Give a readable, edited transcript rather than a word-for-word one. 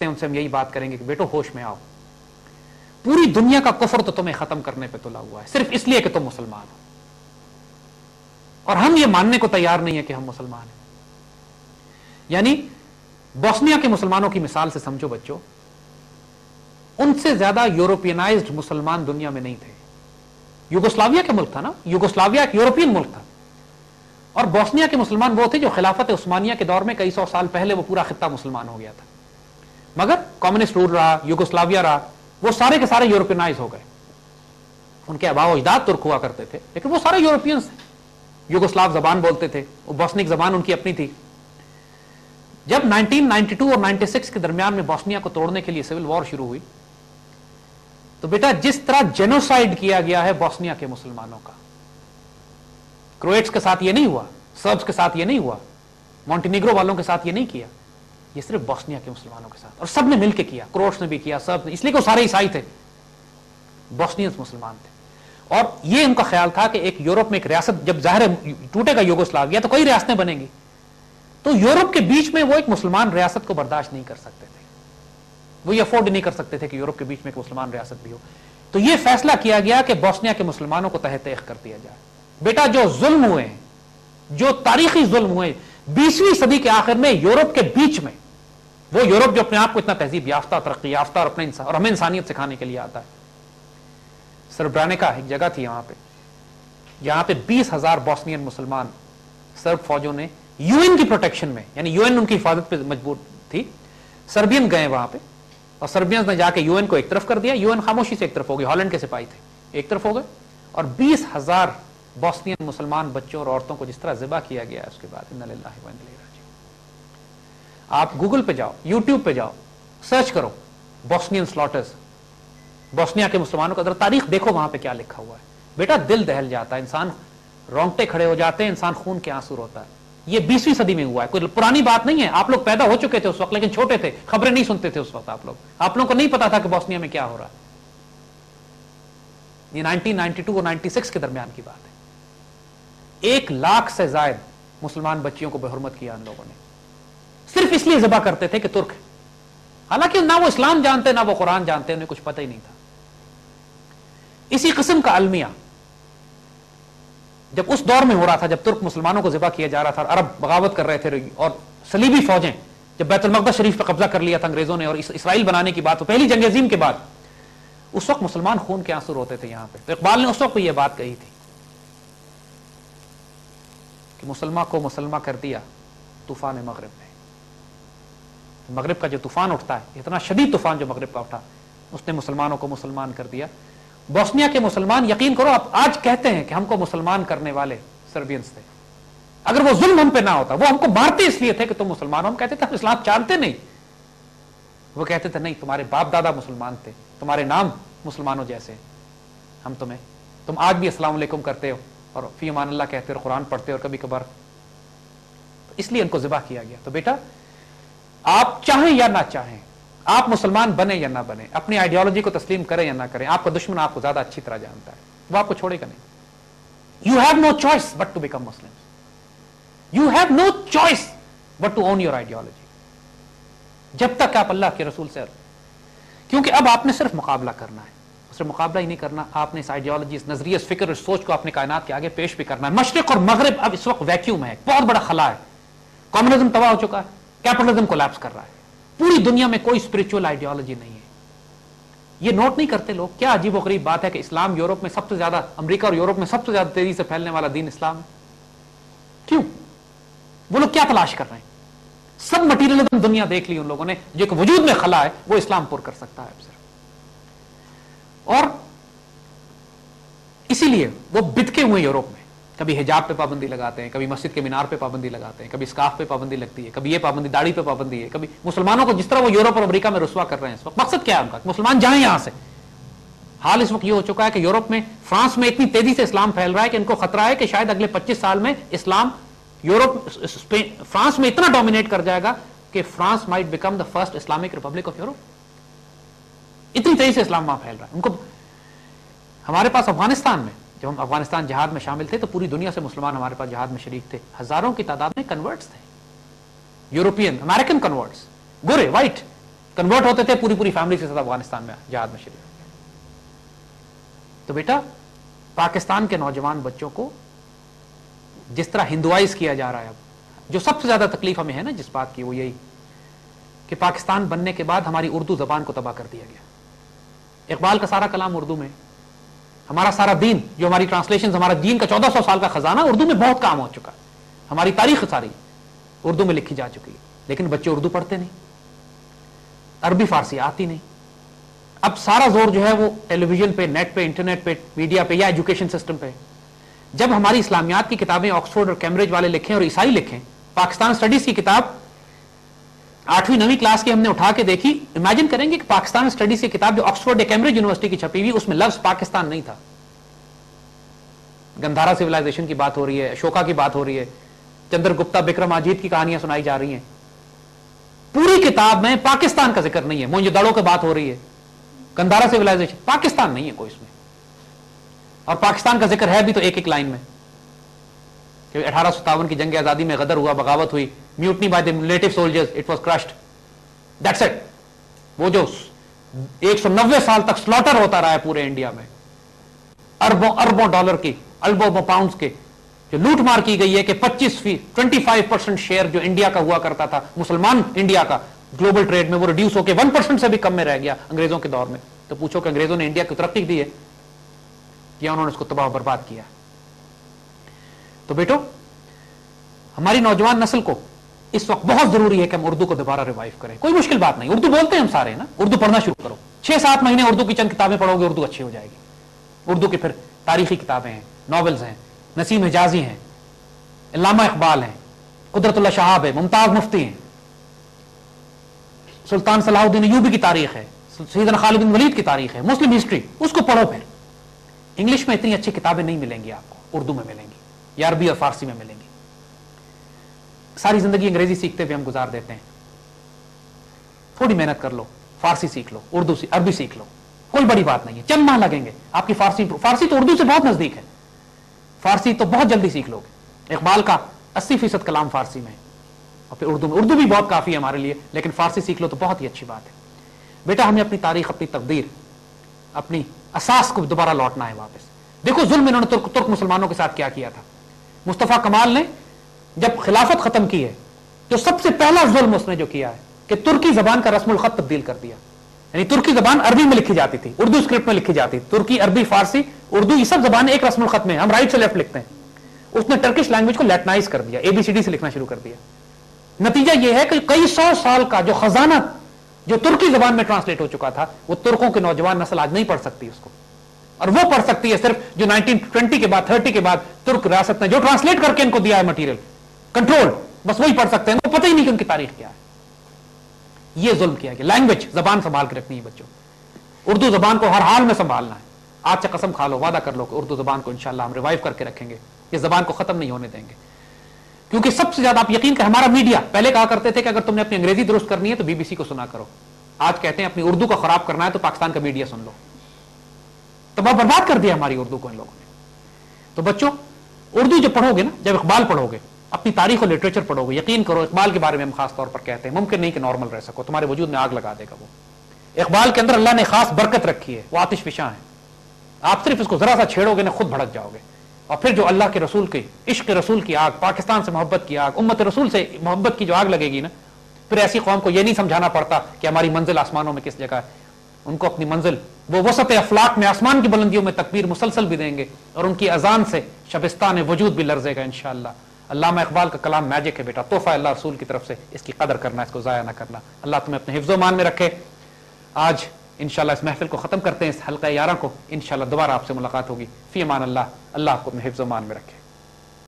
उनसे हम यही बात करेंगे कि बेटो होश में आओ, पूरी दुनिया का कुफ्र तो तुम्हें खत्म करने पे तुला हुआ है सिर्फ इसलिए कि तुम मुसलमान हो, और हम ये मानने को तैयार नहीं है कि हम मुसलमान हैं। यानी बोस्निया के मुसलमानों की मिसाल से समझो बच्चों, उनसे ज्यादा यूरोपियनाइज्ड मुसलमान दुनिया में नहीं थे। युगोस्लाविया के मुल्क था ना, युगोस्लाविया एक यूरोपियन मुल्क था, और बोस्निया के मुसलमान वो थे जो खिलाफत उस्मानिया के दौर में कई सौ साल पहले वो पूरा खित्ता मुसलमान हो गया था, मगर कम्युनिस्ट रूल रहा, युगोस्लाविया रहा, वो सारे के सारे यूरोपियनाइज हो गए। उनके आबाओ अजदाद तुर्क हुआ करते थे, लेकिन वो सारे यूरोपियंस थे, युगोस्लाव जबान बोलते थे, वो बोस्निक जबान उनकी अपनी थी। जब 1992 और 96 के दरमियान में बोस्निया को तोड़ने के लिए सिविल वॉर शुरू हुई, तो बेटा जिस तरह जेनोसाइड किया गया है बोस्निया के मुसलमानों का, क्रोएट्स के साथ ये नहीं हुआ, सर्ब्स के साथ ये नहीं हुआ, मॉन्टेनिग्रो वालों के साथ ये नहीं किया, ये सिर्फ बोस्निया के मुसलमानों के साथ, और सब ने मिलकर किया, क्रोएट्स ने भी किया, सर्ब्स ने, इसलिए कि वो सारे ईसाई थे, बोस्नियंस मुसलमान थे। और ये उनका ख्याल था कि एक यूरोप में एक रियासत, जब जाहिर है टूटेगा युगोस्लाविया तो कई रियासतें बनेंगी, तो यूरोप के बीच में वो एक मुसलमान रियासत को बर्दाश्त नहीं कर सकते थे, वो ये अफोर्ड नहीं कर सकते थे कि यूरोप के बीच में एक मुसलमान रियासत भी हो। तो ये फैसला किया गया कि बोस्निया के मुसलमानों को तहत तहत कर दिया जाए। बेटा जो जुल्म हुए हैं, जो तारीखी जुल्म हुए 20वीं सदी के आखिर में यूरोप के बीच में, वो यूरोप जो अपने आप को इतना तहजीब याफ्ता, तरक्की याफ्ता और अपने और हमें इंसानियत सिखाने के लिए आता है। सर्ब्रानिका एक जगह थी वहां पे, जहां पे 20,000 बोस्नियन मुसलमान सर्ब फौजों ने यूएन की प्रोटेक्शन में, यानी यूएन उनकी हिफाजत पे मजबूर थी, सर्बियन गए वहां पे, और सर्बियंस ने जाके यूएन को एक तरफ कर दिया, यूएन खामोशी से एक तरफ हो गई, हॉलैंड के सिपाही थे एक तरफ हो गए, और 20,000 बोस्नियन मुसलमान बच्चों और औरतों को जिस तरह ज़िबा किया गया है, उसके बाद इन्ना लिल्लाहि व इन्ना इलैहि राजिऊन। आप गूगल पे जाओ, यूट्यूब पे जाओ, सर्च करो बोस्नियन स्लॉटर्स, बोस्निया के मुसलमानों का तारीख देखो, वहां पे क्या लिखा हुआ है। बेटा दिल दहल जाता है, इंसान रोंगटे खड़े हो जाते हैं, इंसान खून के आंसू रोता है। ये 20वीं सदी में हुआ है, कोई पुरानी बात नहीं है। आप लोग पैदा हो चुके थे उस वक्त, लेकिन छोटे थे, खबरें नहीं सुनते थे उस वक्त। आप लोगों को नहीं पता था कि बोस्निया में क्या हो रहा है। ये 1992 और 96 के दरमियान की बात है। 1 लाख से ज्यादा मुसलमान बच्चियों को बेहुरमत किया इन लोगों ने, सिर्फ इसलिए ज़िबा करते थे कि तुर्क, हालांकि ना वो इस्लाम जानते ना वो कुरान जानते, उन्हें कुछ पता ही नहीं था। इसी किस्म का अलमिया जब उस दौर में हो रहा था, जब तुर्क मुसलमानों को ज़िबा किया जा रहा था, अरब बगावत कर रहे थे, और सलीबी फौजें जब बैतुल मक़दस शरीफ पर कब्जा कर लिया था अंग्रेजों ने, और इसराइल बनाने की बात, पहली जंग अज़ीम के बाद, उस वक्त मुसलमान खून के आंसू रोते थे यहां पे। तो इकबाल ने उस वक्त यह बात कही थी कि मुसलमान को मुसलमा कर दिया तूफान मगरिब ने। मगरिब का जो तूफान उठता है, इतना शदीद तूफान जो मगरिब का उठा, उसने मुसलमानों को मुसलमान कर दिया। बोस्निया के मुसलमान, यकीन करो, आप आज कहते हैं कि हमको मुसलमान करने वाले सर्बियंस थे। अगर वो जुल्म हम पे ना होता, वो हमको मारते इसलिए थे कि तुम मुसलमान हो, हम कहते थे हम इस्लाम जानते नहीं। वो कहते थे नहीं, तुम्हारे बाप दादा मुसलमान थे, तुम्हारे नाम मुसलमानों जैसे, हम तुम आज भी अस्सलाम वालेकुम करते हो और फी अमान अल्लाह कहते हो और कुरान पढ़ते हो और कभी कभार, तो इसलिए इनको ज़िबा किया गया। तो बेटा आप चाहें या ना चाहें, आप मुसलमान बने या ना बने, अपनी आइडियोलॉजी को तस्लीम करें या ना करें, आपका दुश्मन आपको ज्यादा अच्छी तरह जानता है, वो आपको छोड़ेगा नहीं। You have no choice but to become Muslim, you have no choice but to own your ideology, जब तक आप अल्लाह के रसूल से, क्योंकि अब आपने सिर्फ मुकाबला करना है, सिर्फ मुकाबला ही नहीं करना, आपने इस आइडियोलॉजी, इस नजरिए, इस फिक्र, इस सोच को अपने कायनात के आगे पेश भी करना है। मशरिक और मगरिब अब इस वक्त वैक्यूम है, बहुत बड़ा खला है, कम्युनिज्म तबाह हो चुका है, कैपिटलिज्म कोलैप्स कर रहा है, पूरी दुनिया में कोई स्पिरिचुअल आइडियोलॉजी नहीं है। ये नोट नहीं करते लोग, क्या अजीब और गरीब बात है कि इस्लाम यूरोप में सबसे ज्यादा, अमेरिका और यूरोप में सबसे ज्यादा तेजी से फैलने वाला दीन इस्लाम है। क्यों? वो लोग क्या तलाश कर रहे हैं? सब मटीरियलिज्म दुनिया देख ली उन लोगों ने, जो एक वजूद में खला है वो इस्लाम पुर कर सकता है सिर्फ, और इसीलिए वो बिदके हुए यूरोप में, कभी हिजाब पे पाबंदी लगाते हैं, कभी मस्जिद के मीनार पे पाबंदी लगाते हैं, कभी स्कार्फ पे पाबंदी लगती है, कभी ये पाबंदी, दाढ़ी पे पाबंदी है, कभी मुसलमानों को जिस तरह वो यूरोप और अमेरिका में रुस्वा कर रहे हैं इस वक्त, मकसद क्या है उनका? मुसलमान जाएं यहां से। हाल इस वक्त ये हो चुका है कि यूरोप में, फ्रांस में इतनी तेजी से इस्लाम फैल रहा है कि इनको खतरा है कि शायद अगले 25 साल में इस्लाम यूरोप, फ्रांस में इतना डोमिनेट कर जाएगा कि France might become the first Islamic Republic of Europe. इतनी तेजी से इस्लाम वहां फैल रहा है। उनको, हमारे पास अफगानिस्तान में, जब हम अफगानिस्तान जहाद में शामिल थे तो पूरी दुनिया से मुसलमान हमारे पास जहाद में शरीक थे, हजारों की तादाद में कन्वर्ट्स थे, यूरोपियन, अमेरिकन कन्वर्ट्स, गोरे, व्हाइट, کنورٹ ہوتے تھے, पूरी पूरी फैमिली के साथ अफगानिस्तान में जहाद में शरीक. तो बेटा पाकिस्तान के नौजवान बच्चों को जिस तरह हिंदुआइज किया जा रहा है, अब जो सबसे ज्यादा तकलीफ हमें है ना जिस बात की, वो यही कि पाकिस्तान बनने के बाद हमारी उर्दू जबान को तबाह कर दिया गया. इकबाल का सारा कलाम उर्दू में, हमारा सारा दीन, जो हमारी ट्रांसलेशन, हमारा दीन का 1400 साल का खजाना उर्दू में बहुत काम हो चुका है. हमारी तारीख सारी उर्दू में लिखी जा चुकी है, लेकिन बच्चे उर्दू पढ़ते नहीं, अरबी फारसी आती नहीं. अब सारा जोर जो है वो टेलीविजन पे, नेट पे, इंटरनेट पे, मीडिया पे या एजुकेशन सिस्टम पे. जब हमारी इस्लामियात की किताबें ऑक्सफोर्ड और कैम्ब्रिज वाले लिखें और ईसाई लिखें, पाकिस्तान स्टडीज की किताब 8वीं 9वीं क्लास की हमने उठा के देखी, इमेजिन करेंगे कि पाकिस्तान स्टडीज की किताब जो ऑक्सफोर्ड या कैम्ब्रिज यूनिवर्सिटी की छपी हुई, उसमें लफ्ज पाकिस्तान नहीं था. गंधारा सिविलाइजेशन की बात हो रही है, अशोका की बात हो रही है, चंद्रगुप्ता विक्रमाजीत की कहानियां सुनाई जा रही हैं. पूरी किताब में पाकिस्तान का जिक्र नहीं है. मोहनजोदड़ो की बात हो रही है, गंधारा सिविलाइजेशन, पाकिस्तान नहीं है कोई इसमें. और पाकिस्तान का जिक्र है भी तो एक एक लाइन में कि 1857 की जंग आजादी में गदर हुआ, बगावत हुई, mutiny by the native soldiers, it was crushed, that's it. वो जो 190 साल तक स्लॉटर होता रहा है पूरे इंडिया में, अरबों अरबों डॉलर की, अरबों पाउंड्स के जो लूट मार की गई है कि 25% शेयर जो इंडिया का हुआ करता था, मुसलमान इंडिया का ग्लोबल ट्रेड में, वो रिड्यूस होकर 1% से भी कम में रह गया अंग्रेजों के दौर में. तो पूछो कि अंग्रेजों ने इंडिया को तरक्की दी है या उन्होंने इसको तबाह बर्बाद किया. तो बेटो हमारी नौजवान नस्ल को इस वक्त बहुत जरूरी है कि हम उर्दू को दोबारा रिवाइव करें. कोई मुश्किल बात नहीं, उर्दू बोलते हैं हम सारे ना, उर्दू पढ़ना शुरू करो. 6-7 महीने उर्दू की चंद किताबें पढ़ोगे, उर्दू अच्छी हो जाएगी. उर्दू की फिर तारीखी किताबें हैं, नॉवेल्स हैं, नसीम हिजाजी हैं, अल्लामा इकबाल हैं, कुदरतुल्लाह शहाब है, मुमताज मुफ्ती हैं, सुल्तान सलाहुद्दीन अय्यूबी की तारीख है, सैयदना खालिद बिन वलीद की तारीख है, मुस्लिम हिस्ट्री, उसको पढ़ो. फिर इंग्लिश में इतनी अच्छी किताबें नहीं मिलेंगी आपको, उर्दू में मिलेंगी या अरबी और फारसी में मिलेंगी. सारी जिंदगी अंग्रेजी सीखते हुए हम गुजार देते हैं. थोड़ी मेहनत कर लो, फारसी सीख लो, उर्दू अरबी सीख लो, कोई बड़ी बात नहीं है. चंद माह लगेंगे, आपकी फारसी तो उर्दू से बहुत नजदीक है, फारसी तो बहुत जल्दी सीख लोगे. इकबाल का 80% कलाम फारसी में है, और फिर उर्दू में. उर्दू भी बहुत काफी है हमारे लिए, लेकिन फारसी सीख लो तो बहुत ही अच्छी बात है. बेटा हमें अपनी तारीख, अपनी तकदीर, अपनी असास को दोबारा लौटना है वापस. देखो जुल्म इन्होंने तुर्क मुसलमानों के साथ क्या किया था. मुस्तफा कमाल ने जब खिलाफत खत्म की है, तो सबसे पहला जुल्म उसने जो किया है कि तुर्की जबान का रस्मुल खत तब्दील कर दिया. यानी तुर्की जबान अरबी में लिखी जाती थी, उर्दू स्क्रिप्ट में लिखी जाती थी. तुर्की, अरबी, फारसी, उर्दू, ये सब जबान एक रस्मुल खत में, हम राइट से लेफ्ट लिखते हैं. उसने टर्किश लैंग्वेज को लैटिनाइज कर दिया, ABCD से लिखना शुरू कर दिया. नतीजा यह है कि कई 100 साल का जो खजाना जो तुर्की जबान में ट्रांसलेट हो चुका था, वो तुर्कों के नौजवान नस्ल आज नहीं पढ़ सकती उसको. और वो पढ़ सकती है सिर्फ जो 1920 के बाद, 30 के बाद तुर्क रियासत ने जो ट्रांसलेट करके इनको दिया है मटीरियल, कंट्रोल, बस वही पढ़ सकते हैं. वो पता ही नहीं कि उनकी तारीख क्या है. ये जुल्म किया गया. लैंग्वेज, जबान संभाल के रखनी है बच्चों. उर्दू जबान को हर हाल में संभालना है. आज से कसम खा लो, वादा कर लो कि उर्दू जबान को इंशाल्लाह हम रिवाइव करके रखेंगे. इस जबान को खत्म नहीं होने देंगे. क्योंकि सबसे ज्यादा आप यकीन करें, हमारा मीडिया पहले कहा करते थे कि अगर तुमने अपनी अंग्रेजी दुरुस्त करनी है तो BBC को सुना करो. आज कहते हैं अपनी उर्दू को खराब करना है तो पाकिस्तान का मीडिया सुन लो. तो बहुत बर्बाद कर दिया हमारी उर्दू को इन लोगों ने. तो बच्चों उर्दू जब पढ़ोगे ना, जब इकबाल पढ़ोगे, अपनी तारीख और लिटरेचर पढ़ोगे, यकीन करो इकबाल के बारे में हम खास तौर पर कहते हैं मुमकिन नहीं कि नॉर्मल रह सको, तुम्हारे वजूद में आग लगा देगा. वो इकबाल के अंदर अल्लाह ने खास बरकत रखी है, वो आतिश फिशा है. आप सिर्फ इसको जरा सा छेड़ोगे ना, खुद भड़क जाओगे. और फिर जो अल्लाह के रसूल की, इश्क रसूल की आग, पाकिस्तान से मोहब्बत की आग, उम्मत रसूल से मोहब्बत की जो आग लगेगी ना, फिर ऐसी कौम को यह नहीं समझाना पड़ता कि हमारी मंजिल आसमानों में किस जगह है. उनको अपनी मंजिल वो वसत अफलाक में, आसमान की बुलंदियों में तकबीर मुसलसल भी देंगे, और उनकी अजान से शबिस्तान वजूद भी लर्जेगा इंशाअल्लाह. अल्लामा इकबाल का कलाम मैजिक है बेटा, तोहफा अल्लाह रसूल की तरफ से. इसकी कदर करना, इसको जाया ना करना. अल्लाह तुम्हें अपने हिफ्ज़ो मान में रखे. आज इंशाअल्लाह इस महफिल को खत्म करते हैं, इस हल्का 11 को. इंशाअल्लाह दोबारा आपसे मुलाकात होगी. फी अमान अल्लाह. अल्लाह आपको अपने हिफ्ज़ो मान में रखे.